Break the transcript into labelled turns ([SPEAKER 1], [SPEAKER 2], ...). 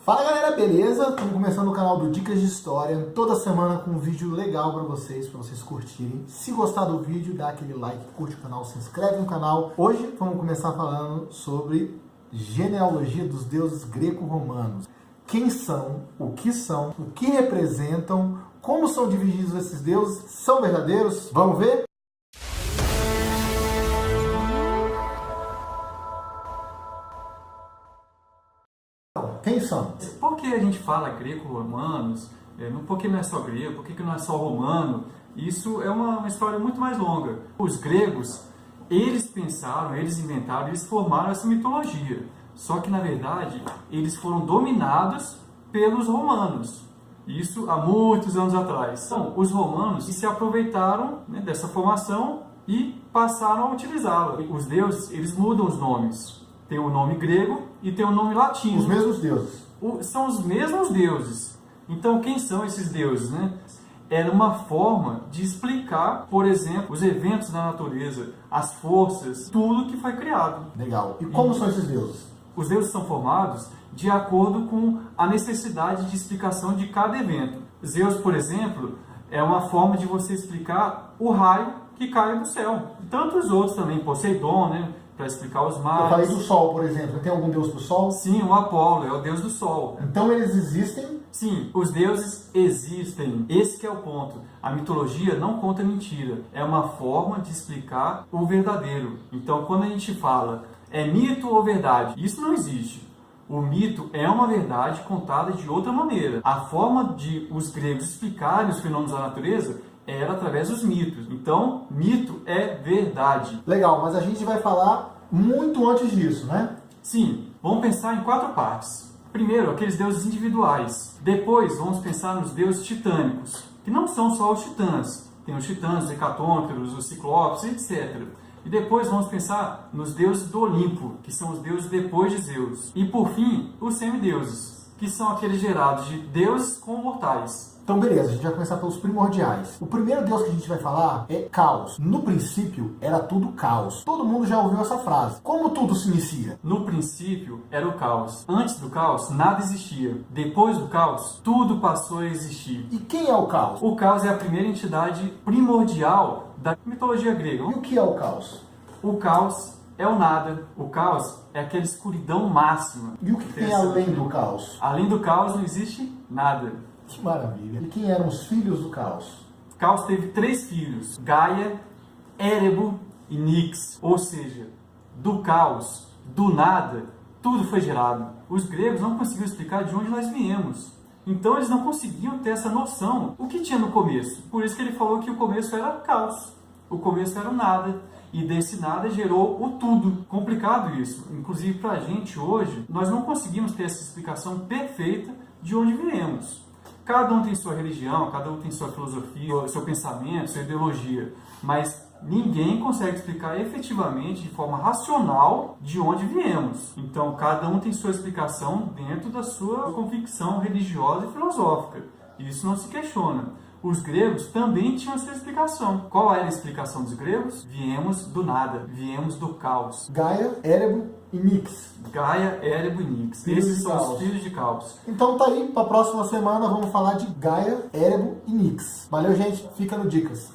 [SPEAKER 1] Fala galera, beleza? Estamos começando o canal do Dicas de História, toda semana com um vídeo legal para vocês curtirem. Se gostar do vídeo, dá aquele like, curte o canal, se inscreve no canal. Hoje vamos começar falando sobre genealogia dos deuses greco-romanos. Quem são, o que representam, como são divididos esses deuses, são verdadeiros? Vamos ver? Quem são?
[SPEAKER 2] Por que a gente fala greco-romanos? Por que não é só grego? Por que não é só romano? Isso é uma história muito mais longa. Os gregos, eles pensaram, eles inventaram, eles formaram essa mitologia. Só que, na verdade, eles foram dominados pelos romanos. Isso há muitos anos atrás. Então, os romanos se aproveitaram dessa formação e passaram a utilizá-la. Os deuses, eles mudam os nomes. Tem o nome grego e tem o nome latino.
[SPEAKER 1] Os mesmos deuses.
[SPEAKER 2] São os mesmos deuses. Então, quem são esses deuses, Era uma forma de explicar, por exemplo, os eventos da natureza, as forças, tudo que foi criado.
[SPEAKER 1] Legal. E como são esses deuses?
[SPEAKER 2] Os deuses são formados de acordo com a necessidade de explicação de cada evento. Zeus, por exemplo, é uma forma de você explicar o raio que cai do céu. Tantos outros também, Poseidon, para explicar os mares.
[SPEAKER 1] Eu falei do Sol, por exemplo. Tem algum deus do Sol?
[SPEAKER 2] Sim, o Apolo é o deus do Sol.
[SPEAKER 1] Então eles existem?
[SPEAKER 2] Sim, os deuses existem. Esse que é o ponto. A mitologia não conta mentira. É uma forma de explicar o verdadeiro. Então, quando a gente fala é mito ou verdade, isso não existe. O mito é uma verdade contada de outra maneira. A forma de os gregos explicarem os fenômenos da natureza era através dos mitos. Então, mito é verdade.
[SPEAKER 1] Legal, mas a gente vai falar muito antes disso, né?
[SPEAKER 2] Sim, vamos pensar em 4 partes. Primeiro, aqueles deuses individuais. Depois, vamos pensar nos deuses titânicos, que não são só os titãs. Tem os titãs, os hecatônqueros, os ciclopes, etc. E depois vamos pensar nos deuses do Olimpo, que são os deuses depois de Zeus. E por fim, os semideuses, que são aqueles gerados de deuses com mortais.
[SPEAKER 1] Então beleza, a gente vai começar pelos primordiais. O primeiro deus que a gente vai falar é Caos. No princípio, era tudo caos. Todo mundo já ouviu essa frase. Como tudo se inicia?
[SPEAKER 2] No princípio, era o caos. Antes do caos, nada existia. Depois do caos, tudo passou a existir.
[SPEAKER 1] E quem é o Caos?
[SPEAKER 2] O caos é a primeira entidade primordial da mitologia grega.
[SPEAKER 1] E o que é o Caos?
[SPEAKER 2] O caos é o nada. O caos é aquela escuridão máxima.
[SPEAKER 1] E o que tem além do Caos?
[SPEAKER 2] Além do caos não existe nada.
[SPEAKER 1] Que maravilha. E quem eram os filhos do Caos?
[SPEAKER 2] Caos teve 3 filhos, Gaia, Érebo e Nix. Ou seja, do caos, do nada, tudo foi gerado. Os gregos não conseguiam explicar de onde nós viemos. Então eles não conseguiam ter essa noção. O que tinha no começo? Por isso que ele falou que o começo era caos. O começo era o nada. E desse nada gerou o tudo. Complicado isso. Inclusive para a gente hoje, nós não conseguimos ter essa explicação perfeita de onde viemos. Cada um tem sua religião, cada um tem sua filosofia, seu pensamento, sua ideologia. Mas ninguém consegue explicar efetivamente, de forma racional, de onde viemos. Então, cada um tem sua explicação dentro da sua convicção religiosa e filosófica. Isso não se questiona. Os gregos também tinham sua explicação. Qual era a explicação dos gregos? Viemos do nada, viemos do caos.
[SPEAKER 1] Gaia, Érebo e Nix.
[SPEAKER 2] Gaia, Érebo e Nix. Esses são os filhos de Caos.
[SPEAKER 1] Então tá aí, para a próxima semana vamos falar de Gaia, Érebo e Nix. Valeu, gente. Fica no Dicas.